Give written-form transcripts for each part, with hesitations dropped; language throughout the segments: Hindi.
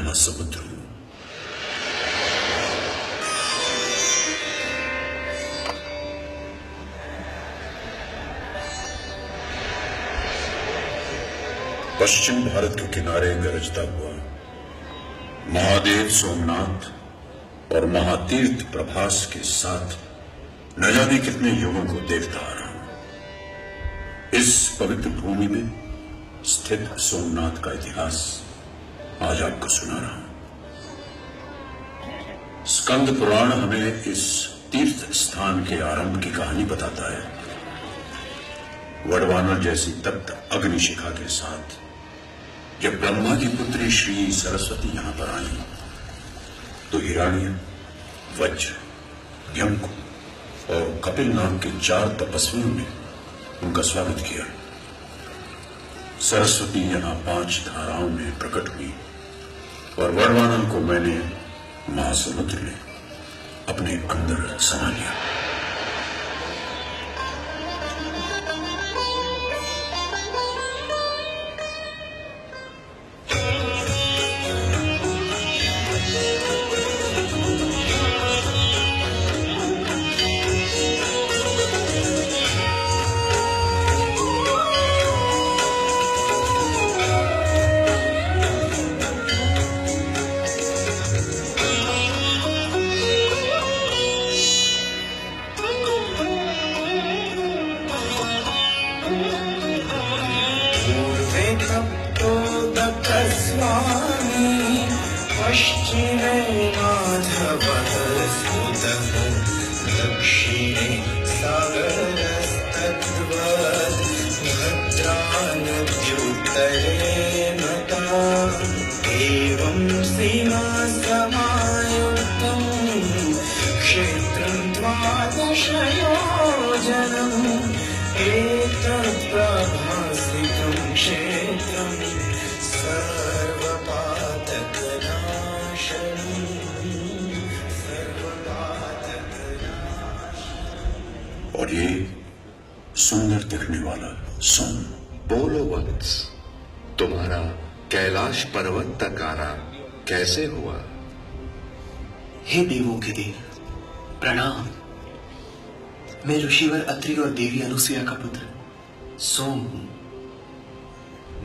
महासमुद्र हूं। पश्चिम भारत के किनारे गरजता हुआ महादेव सोमनाथ और महातीर्थ प्रभास के साथ न जाने कितने युगों को देखता आ रहा हूं। इस पवित्र भूमि में स्थित सोमनाथ का इतिहास आज आपको सुना रहा हूं। स्कंद पुराण हमें इस तीर्थ स्थान के आरंभ की कहानी बताता है। वडवानर जैसी तप्त अग्निशिखा के साथ जब ब्रह्मा की पुत्री श्री सरस्वती यहां पर आई तो हिरण्य, वज्र, यमकु और कपिल नाम के 4 तपस्वियों ने उनका स्वागत किया। सरस्वती यहां 5 धाराओं में प्रकट हुई और वडवानर को मैंने महासमुद्र ने अपने अंदर समा लिया। पश्चिमे माधवः सुतः दक्षिणे सागरस्तद्वत् भद्रानद्युत्तरे मता एवं सीमा समायुक्तं क्षेत्रं 12 योजनम् एतत्प्रभासितं क्षेत्रं और ये सुंदर दिखने वाला सोम। बोलो वत्स, तुम्हारा कैलाश पर्वत तक आना कैसे हुआ? हे देवों के देव, प्रणाम। मैं ऋषिवर अत्रि और देवी अनुसुया का पुत्र सोम हूं।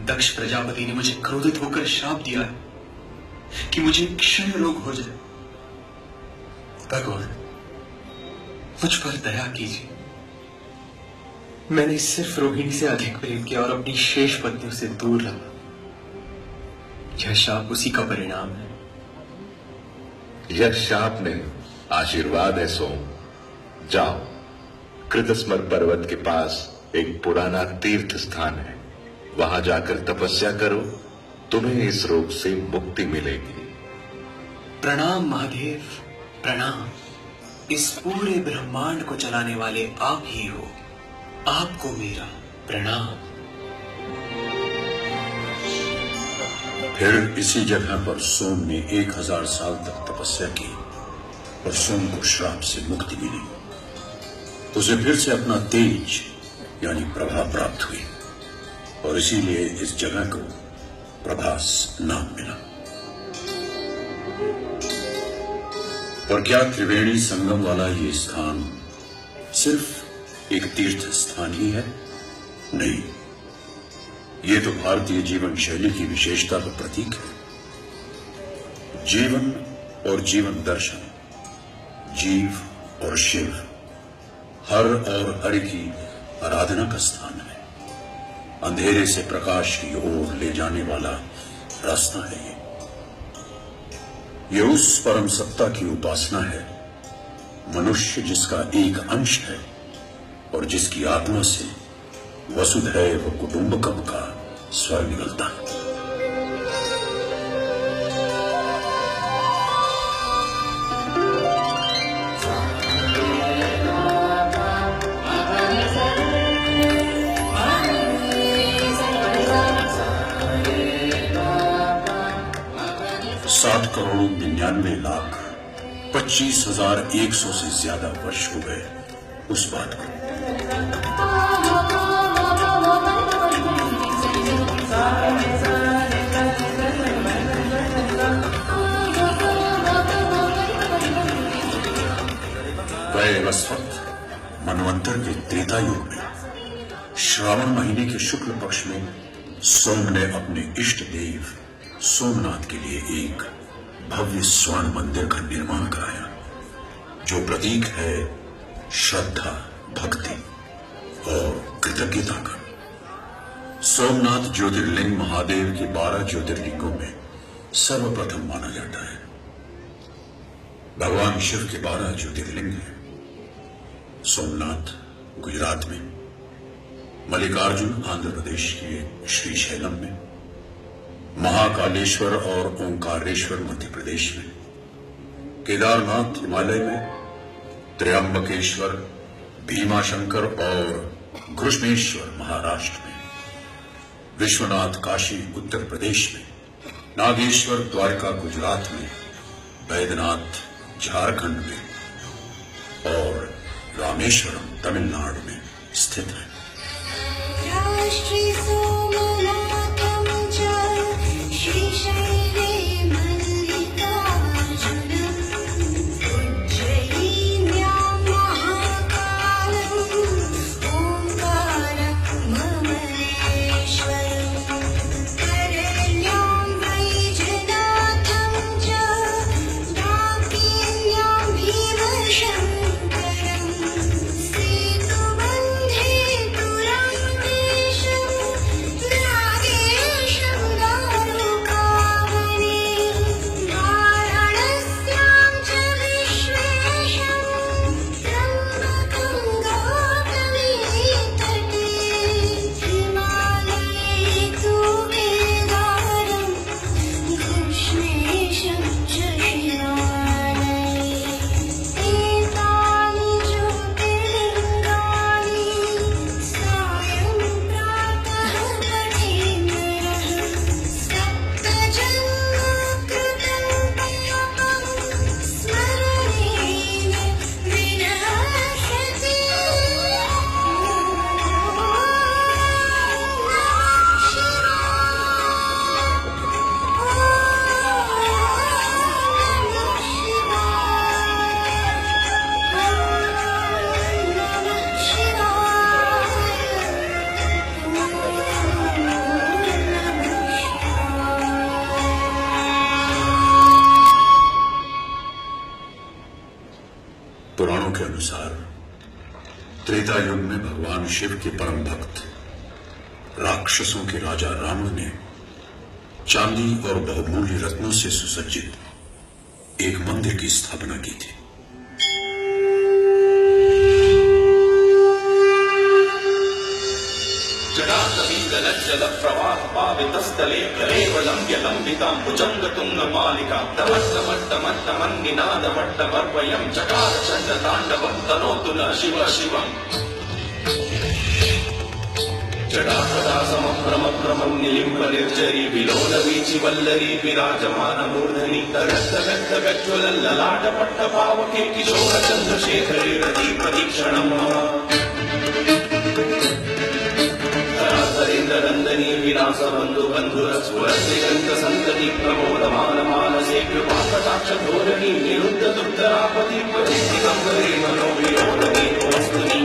दक्ष प्रजापति ने मुझे क्रोधित होकर श्राप दिया है कि मुझे क्षण रोग हो जाए। भगवान, मुझ पर दया कीजिए। मैंने सिर्फ रोहिणी से अधिक प्रेम किया और अपनी शेष पत्नियों से दूर रहा। यह शाप उसी का परिणाम है। यह शाप नहीं, आशीर्वाद है सोम। जाओ, कृतस्मर पर्वत के पास एक पुराना तीर्थ स्थान है, वहां जाकर तपस्या करो, तुम्हें इस रोग से मुक्ति मिलेगी। प्रणाम महादेव, प्रणाम। इस पूरे ब्रह्मांड को चलाने वाले आप ही हो, आपको मेरा प्रणाम। फिर इसी जगह पर सोम ने 1000 साल तक तपस्या की और सोम को श्राप से मुक्ति मिली। उसे फिर से अपना तेज यानी प्रभा प्राप्त हुई और इसीलिए इस जगह को प्रभास नाम मिला। और क्या त्रिवेणी संगम वाला ये स्थान सिर्फ एक तीर्थ स्थान ही है? नहीं, ये तो भारतीय जीवन शैली की विशेषता का प्रतीक है। जीवन और जीवन दर्शन, जीव और शिव, हर और हरि की आराधना का स्थान है। अंधेरे से प्रकाश की ओर ले जाने वाला रास्ता है ये उस परम सत्ता की उपासना है, मनुष्य जिसका एक अंश है और जिसकी आत्मा से वसुधैव कुटुंबकम का स्वर निकलता है। साठ करोड़ 99,25,100 से ज्यादा वर्ष हो गए उस बात को। सारस्वत मनवंतर के त्रेता युग में श्रावण महीने के शुक्ल पक्ष में सोम ने अपने इष्ट देव सोमनाथ के लिए एक भव्य स्वर्ण मंदिर का निर्माण कराया, जो प्रतीक है श्रद्धा, भक्ति और कृतज्ञता का। सोमनाथ ज्योतिर्लिंग महादेव के 12 ज्योतिर्लिंगों में सर्वप्रथम माना जाता है। भगवान शिव के 12 ज्योतिर्लिंग हैं। सोमनाथ गुजरात में, मल्लिकार्जुन आंध्र प्रदेश के श्रीशैलम में, महाकालेश्वर और ओंकारेश्वर मध्य प्रदेश में, केदारनाथ हिमालय में, त्र्यंबकेश्वर, भीमाशंकर और घृष्णेश्वर महाराष्ट्र में, विश्वनाथ काशी उत्तर प्रदेश में, नागेश्वर द्वारका गुजरात में, बैद्यनाथ झारखंड में और रामेश्वरम तमिलनाडु में स्थित है। पुराणों के अनुसार त्रेता युग में भगवान शिव के परम भक्त राक्षसों के राजा रावण ने चांदी और बहुमूल्य रत्नों से सुसज्जित एक मंदिर की स्थापना की थी। जल प्रवाह पावितस्थले कलेवलंब्य लंबितां भुजंगतुंगमालिका तमट्टमट्टमन्निनादमट्टमर्वयं चकार चण्डताण्डवं तनोतु न शिव शिवम् जटाकटा समभ्रमभ्रमं निलिम्ब निर्जरी विलोलवीचि वल्लरी विराजमानमूर्धनि तगद्धगद्धगज्ज्वलल्ललाटपट्टपावके किशोरचन्द्रशेखरे रति प्रदीक्षणं मम नंदनी विलास बंधु बंधुरस्फुरस्तिगंत संतति प्रमोदमान मानसे कृपा कटाक्ष धोरणी निरुद्ध दुर्धरापति दिगंबरे मनोविनोदनी वस्तुनि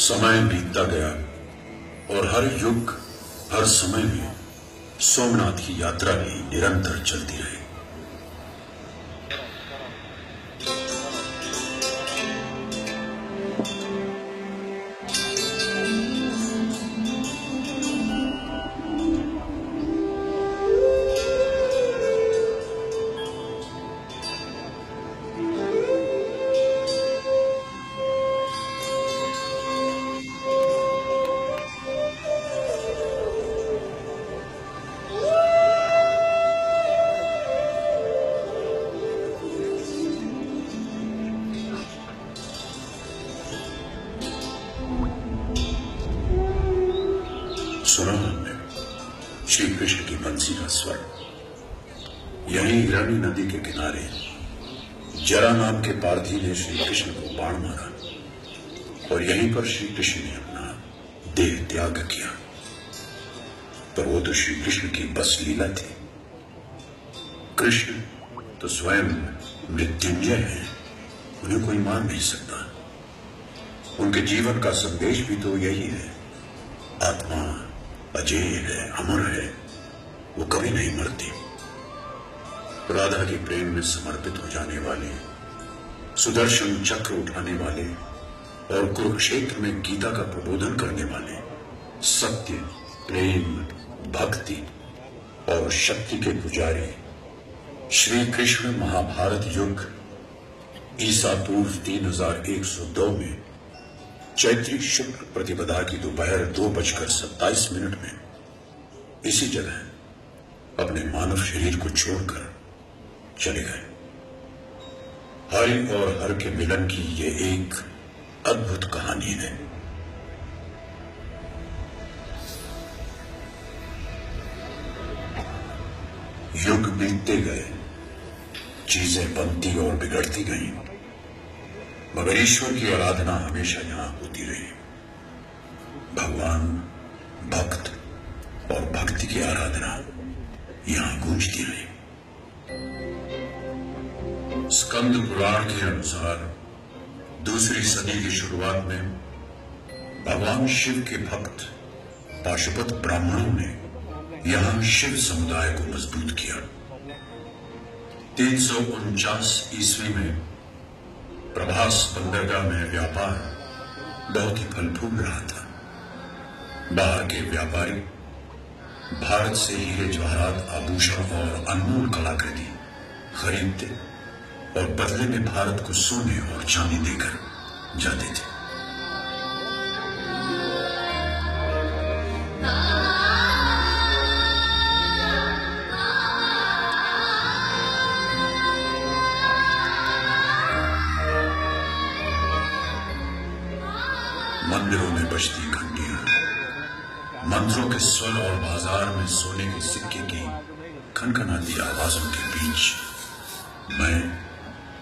समय बीतता गया और हर युग, हर समय में सोमनाथ की यात्रा भी निरंतर चलती रही। श्री कृष्ण की बंसी का स्वर। यहीं हिरणी नदी के किनारे जरा नाम के पार्थी ने श्री कृष्ण को बाण मारा और यहीं पर श्री कृष्ण ने अपना देह त्याग किया। पर वो तो श्री कृष्ण की बस लीला थी। कृष्ण तो स्वयं मृत्युंजय है, उन्हें कोई मार नहीं सकता। उनके जीवन का संदेश भी तो यही है, आत्मा अजेय है, अमर है, वो कभी नहीं मरती। राधा के प्रेम में समर्पित हो जाने वाले, सुदर्शन चक्र उठाने वाले और कुरुक्षेत्र में गीता का प्रबोधन करने वाले, सत्य, प्रेम, भक्ति और शक्ति के पुजारी श्री कृष्ण महाभारत युग ईसा पूर्व 3102 में चैत्री शुक्ल प्रतिपदा की दोपहर 2:27 में इसी जगह अपने मानव शरीर को छोड़कर चले गए। हरि और हर के मिलन की ये एक अद्भुत कहानी है। युग बीतते गए, चीजें बनती और बिगड़ती गईं, मगर ईश्वर की आराधना हमेशा यहां होती रही। भगवान, भक्त और भक्ति की आराधना यहां गूंजती रही। स्कंद पुराण के अनुसार दूसरी सदी की शुरुआत में भगवान शिव के भक्त पाशुपत ब्राह्मणों ने यहां शिव समुदाय को मजबूत किया। 349 ईस्वी में प्रभास बंदरगाह में व्यापार बहुत ही फल फूल रहा था। बाहर के व्यापारी भारत से हीरे जवाहरात, आभूषण और अनमोल कलाकृति खरीदते और बदले में भारत को सोने और चांदी देकर जाते थे। मंदिरों में बजती घंटियां, मंत्रों के स्वर और बाजार में सोने के सिक्के की खनखनाती आवाजों के बीच मैं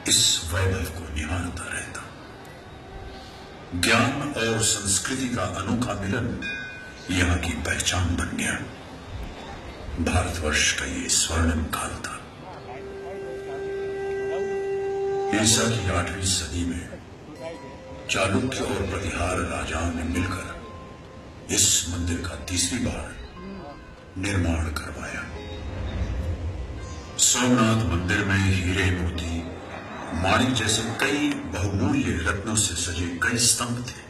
इस वैभव को निहारता रहता। ज्ञान और संस्कृति का अनोखा मिलन यहां की पहचान बन गया। भारतवर्ष का ये स्वर्णिम काल था। ईसा की 8वीं सदी में चालुक्य और प्रतिहार राजाओं ने मिलकर इस मंदिर का तीसरी बार निर्माण करवाया। सोमनाथ मंदिर में हीरे, मोती, माणिक जैसे कई बहुमूल्य रत्नों से सजे कई स्तंभ थे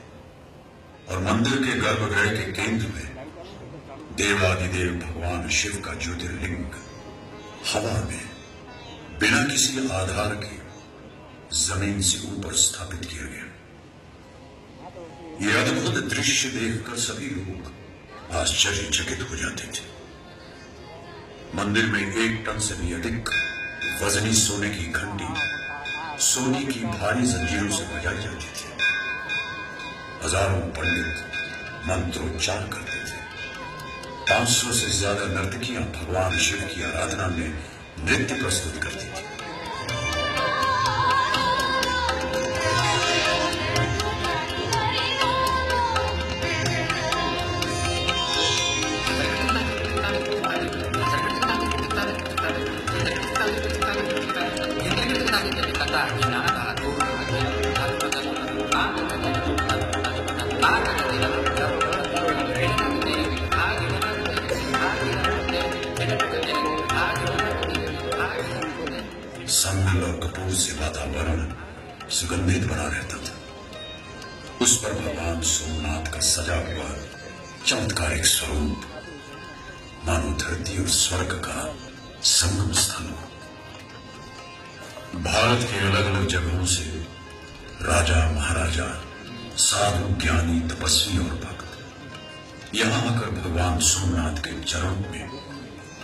और मंदिर के गर्भगृह के केंद्र में देवादिदेव भगवान शिव का ज्योतिर्लिंग हवा में बिना किसी आधार के जमीन से ऊपर स्थापित किया गया। यह अद्भुत दृश्य देखकर सभी लोग आश्चर्यचकित हो जाते थे। मंदिर में 1 टन से भी अधिक वजनी सोने की घंटी सोने की भारी जंजीरों से बजाई जाती थी। हजारों पंडित मंत्रोच्चार करते थे। 500 से ज्यादा नर्तकियां भगवान शिव की आराधना में नृत्य प्रस्तुत करती थी। संगल और कपूर से वातावरण सुगंधित बना रहता था। उस पर भगवान सोमनाथ का सजा हुआ चमत्कारिक स्वरूप मानो धरती और स्वर्ग का संगम स्थल हो। भारत के अलग अलग जगहों से राजा, महाराजा, साधु, ज्ञानी, तपस्वी और भक्त यहां आकर भगवान सोमनाथ के चरणों में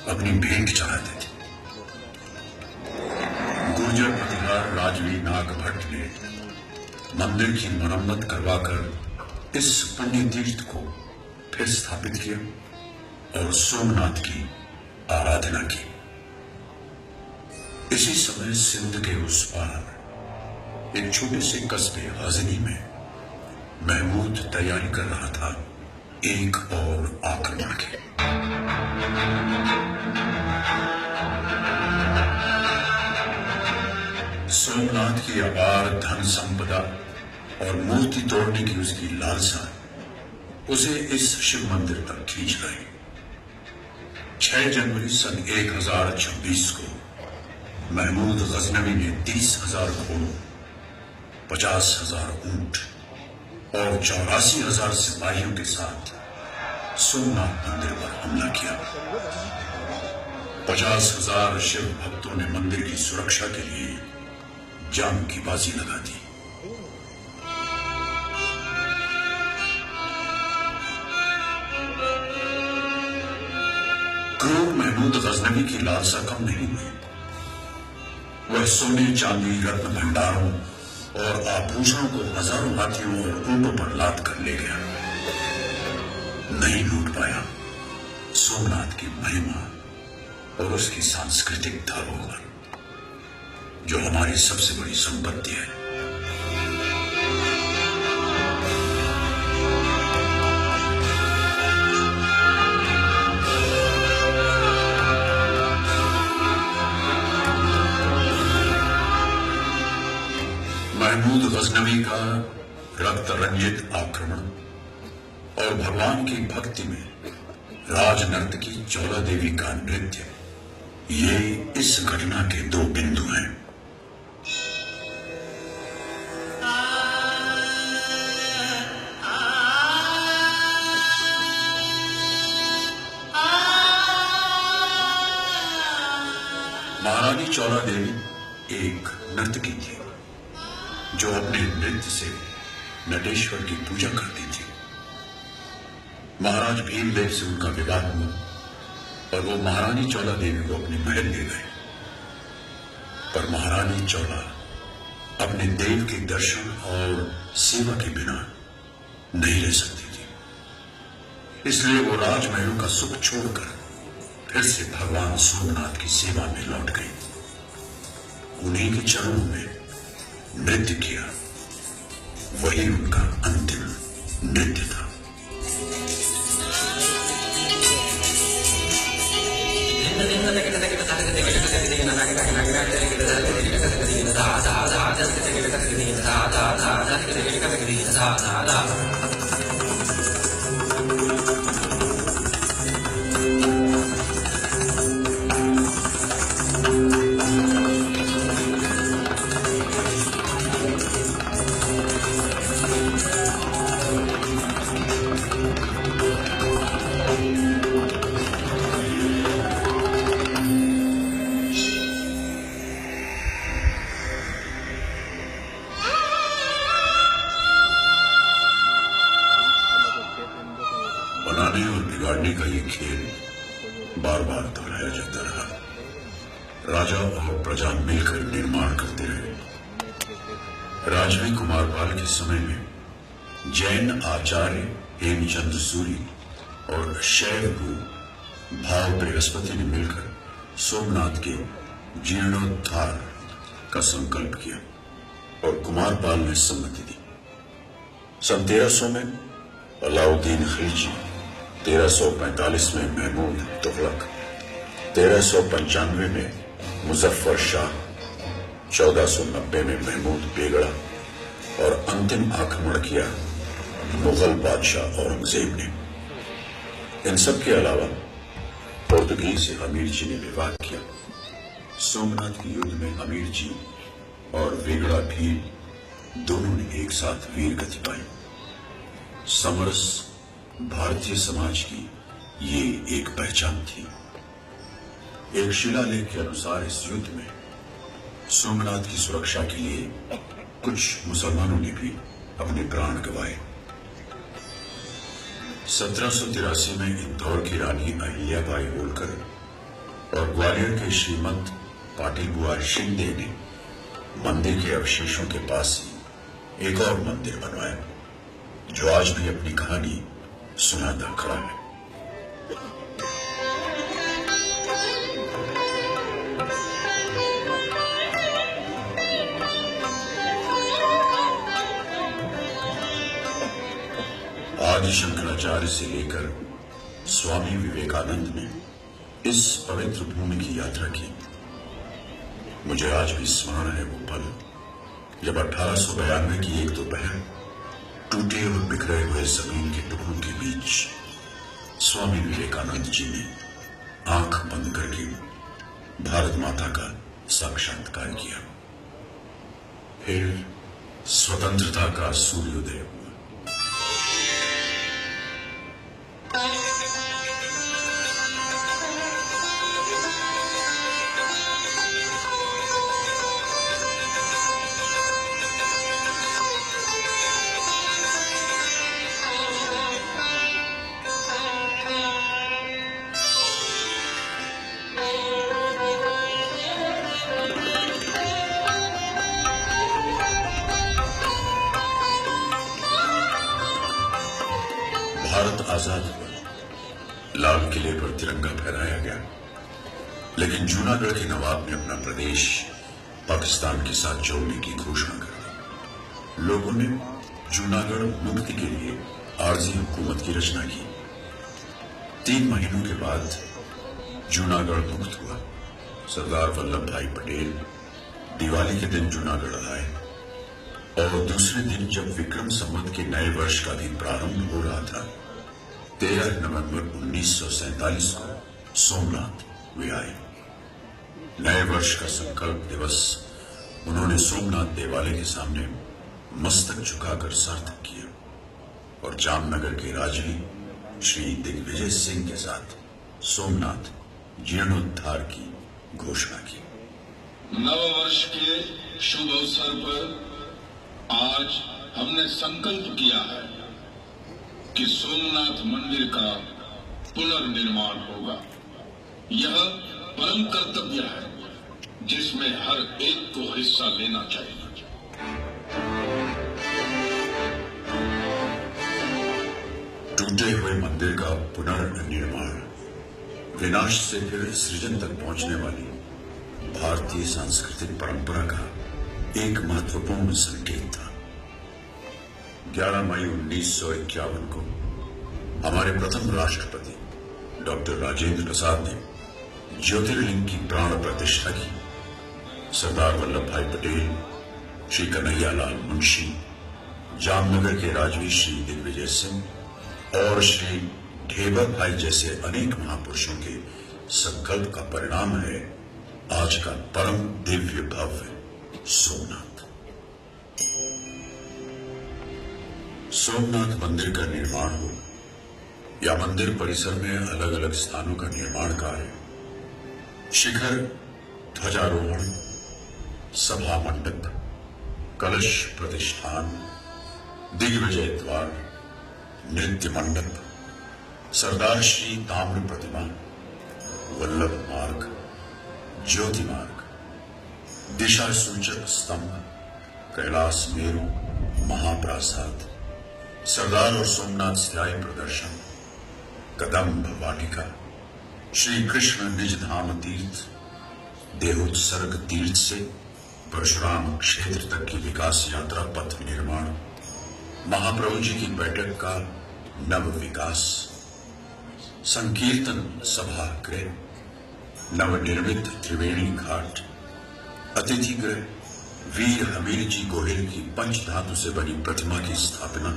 अपनी भेंट चढ़ाते थे। गुर्जर प्रतिहार राजवी नागभट्ट ने मंदिर की मरम्मत करवाकर इस पुण्य तीर्थ को फिर स्थापित किया और सोमनाथ की आराधना की। इसी समय सिंध के उस पार एक छोटे से कस्बे हाजिनी में महमूद तैयारी कर रहा था एक और आक्रमण की। सोमनाथ की अपार धन संपदा और मूर्ति तोड़ने की उसकी लालसा उसे इस शिव मंदिर पर खींच गई। 6 जनवरी सन 1026 को महमूद गजनवी ने 30,000 घोड़ों, 50,000 ऊंट और 84,000 सिपाहियों के साथ सोमनाथ मंदिर पर हमला किया। 50,000 शिव भक्तों ने मंदिर की सुरक्षा के लिए जान की बाजी लगा दी। क्रूर महमूद गजनवी की लालसा कम नहीं हुई। वह सोने चांदी रत्न भंडारों और आभूषणों को हजारों हाथियों और ऊंटों पर लाद कर ले गया। नहीं लूट पाया सोमनाथ की महिमा और उसकी सांस्कृतिक धरोहर, जो हमारी सबसे बड़ी संपत्ति है। महमूद गजनवी का रक्त रंजित आक्रमण और भगवान की भक्ति में राजनर्तकी चौला देवी का नृत्य, ये इस घटना के 2 बिंदु हैं। महारानी चौला देवी एक नर्तकी थी जो अपने नृत्य से नटेश्वर की पूजा करती थी। महाराज भीमदेव से उनका विवाह हुआ और वो महारानी चौला देवी को अपने महल ले गए। पर महारानी चौला अपने देव के दर्शन और सेवा के बिना नहीं रह सकती थी। इसलिए वो राजमहलों का सुख छोड़कर फिर से भगवान सोमनाथ की सेवा में लौट गई। उन्हीं के चरणों में नृत्य किया, वही उनका अंतिम नृत्य था। बनाने और बिगाड़ने का ये खेल बार बार दोहराया जाता रहा। राजा और प्रजा मिलकर निर्माण करते रहे। राजवी कुमारपाल के समय में जैन आचार्य हेमचंद सूरी और शैव गुरु भाव बृहस्पति ने मिलकर सोमनाथ के जीर्णोद्धार का संकल्प किया और कुमारपाल ने सम्मति दी। सन 1300 में अलाउद्दीन खिलजी, 1345 में महमूद तुगलक, 1395 में मुजफ्फर शाह, 1490 में महमूद बेगड़ा और अंतिम आक्रमण किया मुगल बादशाह औरंगजेब ने। इन सब के अलावा पोर्तुगीज से अमीर जी ने विवाह किया। सोमनाथ के युद्ध में अमीर जी और बेगड़ा भील दोनों ने एक साथ वीर गति पाई। समरस भारतीय समाज की ये एक पहचान थी। एक शिलालेख के अनुसार इस युद्ध में सोमनाथ की सुरक्षा के लिए कुछ मुसलमानों ने भी अपने प्राण गंवाए। 1783 में इंदौर की रानी अहिल्याबाई होलकर और ग्वालियर के श्रीमंत पाटिल बुआ शिंदे ने मंदिर के अवशेषों के पास ही एक और मंदिर बनवाया, जो आज भी अपनी कहानी सुनाता खड़ा है। आदि शंकराचार्य से लेकर स्वामी विवेकानंद ने इस पवित्र भूमि की यात्रा की। मुझे आज भी स्मरण है वो पल जब 1892 की एक दोपहर टूटे और बिखरे हुए जमीन के टुकड़ों के बीच स्वामी विवेकानंद जी ने आंख बंद करके भारत माता का साक्षात्कार किया। फिर स्वतंत्रता का सूर्योदय हुआ। भारत आजाद हुआ। लाल किले पर तिरंगा फहराया गया, लेकिन जूनागढ़ के नवाब ने अपना प्रदेश पाकिस्तान के साथ जोड़ने की घोषणा कर दी। लोगों ने जूनागढ़ मुक्ति के लिए आरजी हुकूमत की रचना की। 3 महीनों के बाद जूनागढ़ मुक्त हुआ। सरदार वल्लभ भाई पटेल दिवाली के दिन जूनागढ़ आए और दूसरे दिन जब विक्रम संवत के नए वर्ष का भी प्रारंभ हो रहा था, 13 नवंबर 1947 को सोमनाथ वे आए। नए वर्ष का संकल्प दिवस उन्होंने सोमनाथ देवालय के सामने मस्तक झुकाकर सार्थक किया और जामनगर के राजवी श्री दिग्विजय सिंह के साथ सोमनाथ जीर्णोद्धार की घोषणा की। नव वर्ष के शुभ अवसर पर आज हमने संकल्प किया है कि सोमनाथ मंदिर का पुनर्निर्माण होगा। यह परम कर्तव्य है जिसमें हर एक को हिस्सा लेना चाहिए। टूटे हुए मंदिर का पुनर्निर्माण विनाश से फिर सृजन तक पहुंचने वाली भारतीय सांस्कृतिक परंपरा का एक महत्वपूर्ण संकेत था। 11 मई 1951 को हमारे प्रथम राष्ट्रपति डॉक्टर राजेंद्र प्रसाद ने ज्योतिर्लिंग की प्राण प्रतिष्ठा की। सरदार वल्लभ भाई पटेल, श्री कन्हैयालाल मुंशी, जामनगर के राजवी श्री दिग्विजय सिंह और श्री ढेबर भाई जैसे अनेक महापुरुषों के संकल्प का परिणाम है आज का परम दिव्य भव्य सोमनाथ। सोमनाथ मंदिर का निर्माण हो या मंदिर परिसर में अलग अलग स्थानों का निर्माण कार्य, शिखर ध्वजारोहण, सभा मंडप, कलश प्रतिष्ठान, दिग्विजय द्वार, नृत्य मंडप, सरदार श्री ताम्र प्रतिमा, वल्लभ मार्ग, ज्योति मार्ग, दिशा सूचक स्तंभ, कैलाश मेरु, महाप्रासाद, सरदार और सोमनाथ स्याही प्रदर्शन, कदम्ब वाटिका, श्री कृष्ण निज धाम तीर्थ, देहोत्सर्ग तीर्थ से परशुराम क्षेत्र तक की विकास यात्रा पथ निर्माण, महाप्रभु जी की बैठक का नव विकास, संकीर्तन सभागृह, नवनिर्मित त्रिवेणी घाट, अतिथि गृह, वीर हमीर जी गोहिल की पंचधातु से बनी प्रतिमा की स्थापना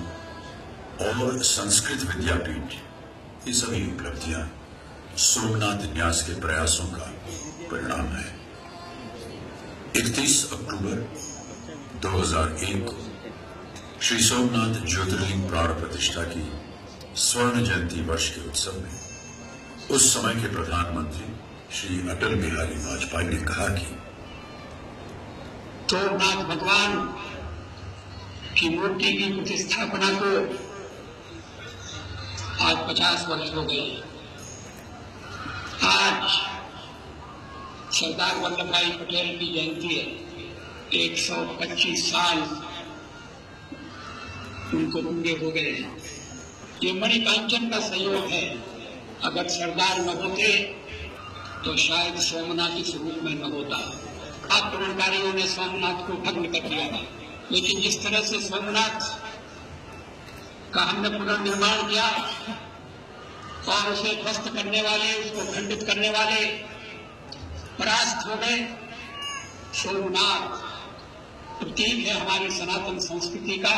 और संस्कृत विद्यापीठ, ये सभी उपलब्धियां सोमनाथ न्यास के प्रयासों का परिणाम है। 31 अक्टूबर 2001 को श्री सोमनाथ ज्योतिर्लिंग प्राण प्रतिष्ठा की स्वर्ण जयंती वर्ष के उत्सव में उस समय के प्रधानमंत्री श्री अटल बिहारी वाजपेयी ने कहा कि सोमनाथ भगवान की मूर्ति की प्रतिष्ठापना को आज 50 वर्ष हो गए। आज सरदार वल्लभ भाई पटेल की जयंती है। 125 साल उनको पूरे हो गए हैं। ये मणिकांचन का सहयोग है। अगर सरदार न होते तो शायद सोमनाथ इस रूप में न होता। आक्रमणकारियों ने सोमनाथ को भग्न कर दिया था, लेकिन जिस तरह से सोमनाथ का हमने पुनर्निर्माण किया और उसे ध्वस्त करने वाले, उसको खंडित करने वाले परास्त हो गए। सोमनाथ प्रतीक है हमारी सनातन संस्कृति का,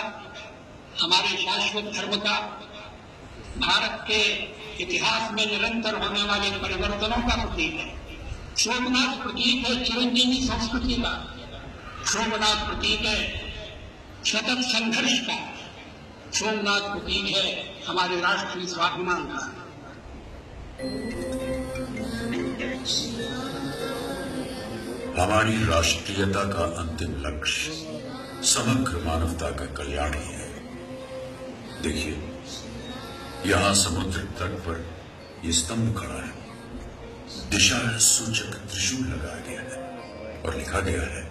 हमारे शाश्वत धर्म का, भारत के इतिहास में निरंतर होने वाले परिवर्तनों का प्रतीक है। सोमनाथ प्रतीक है चिरंजीवी संस्कृति का, सोमनाथ प्रतीक है सतत संघर्ष का, सोमनाथ प्रतीक है हमारे राष्ट्रीय स्वाभिमान का। हमारी राष्ट्रीयता का अंतिम लक्ष्य समग्र मानवता का कल्याण ही है। देखिए, यहां समुद्र तट पर यह स्तंभ खड़ा है, दिशा सूचक त्रिशूल लगाया गया है और लिखा गया है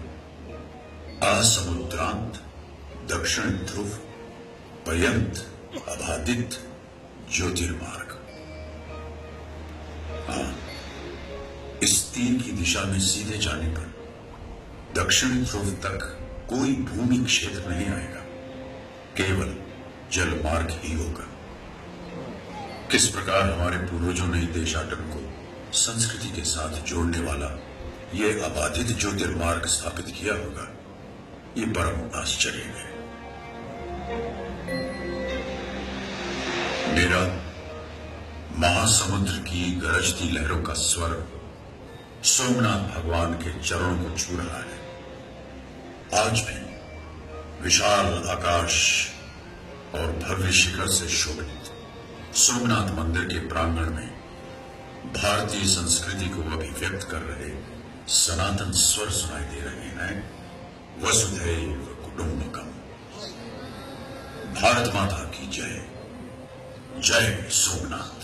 असमुद्रांत दक्षिण ध्रुव पर्यंत अबाधित ज्योतिर्मार्ग। हाँ, इस तीर की दिशा में सीधे जाने पर दक्षिण ध्रुव तक कोई भूमि क्षेत्र नहीं आएगा, केवल जल मार्ग ही होगा। किस प्रकार हमारे पूर्वजों ने देशाटन को संस्कृति के साथ जोड़ने वाला यह अबाधित ज्योतिर्मार्ग स्थापित किया होगा, ये परम आश्चर्य है। मेरा महासमुद्र की गरजती लहरों का स्वर सोमनाथ भगवान के चरणों को छू रहा है। आज भी विशाल आकाश और भव्य शिखर से शोभित सोमनाथ मंदिर के प्रांगण में भारतीय संस्कृति को अभिव्यक्त कर रहे सनातन स्वर सुनाई दे रहे हैं। वसुधैव कुटुंबकम। भारत माता की जय। जय सोमनाथ।